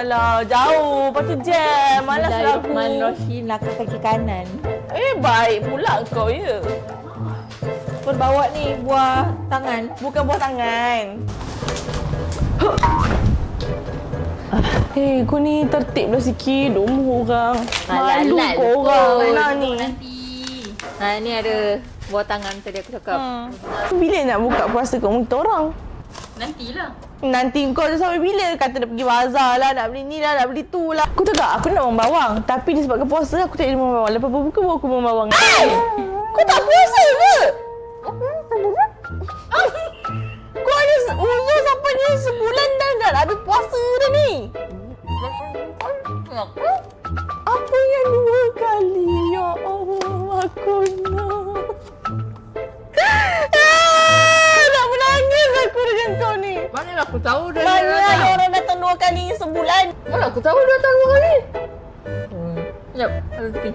Alah, jauh. Lepas tu jam. Malas lah aku. Bismillahirrahmanirrahim. Langkah kaki kanan. Baik pula kau ya. Bawa ni buah tangan. Bukan buah tangan. Kau ni tertib lah sikit. Umur orang. Malu kau orang. Mana ni? Ni ada buah tangan tadi aku cakap. Bila nak buka puasa kau untuk orang? Nantilah. Nanti kau sampai bila kata nak pergi bazar lah, nak beli ni lah, nak beli tu lah. Aku cakap aku nak makan bawang. Tapi disebabkan puasa aku tak ada makan bawang. Lepas berbuka baru aku makan bawang. Kau tak puasa ke? Kau ada uzur sampai ni sebulan dah habis puasa dah ni. Apa yang 2 kali? Ya Allah, aku nak. Nak menangis aku dengan kau ni. Mana aku tahu dia Mana orang datang 2 kali sebulan? Mana aku tahu dia datang 2 kali? Sekejap, ada tepi.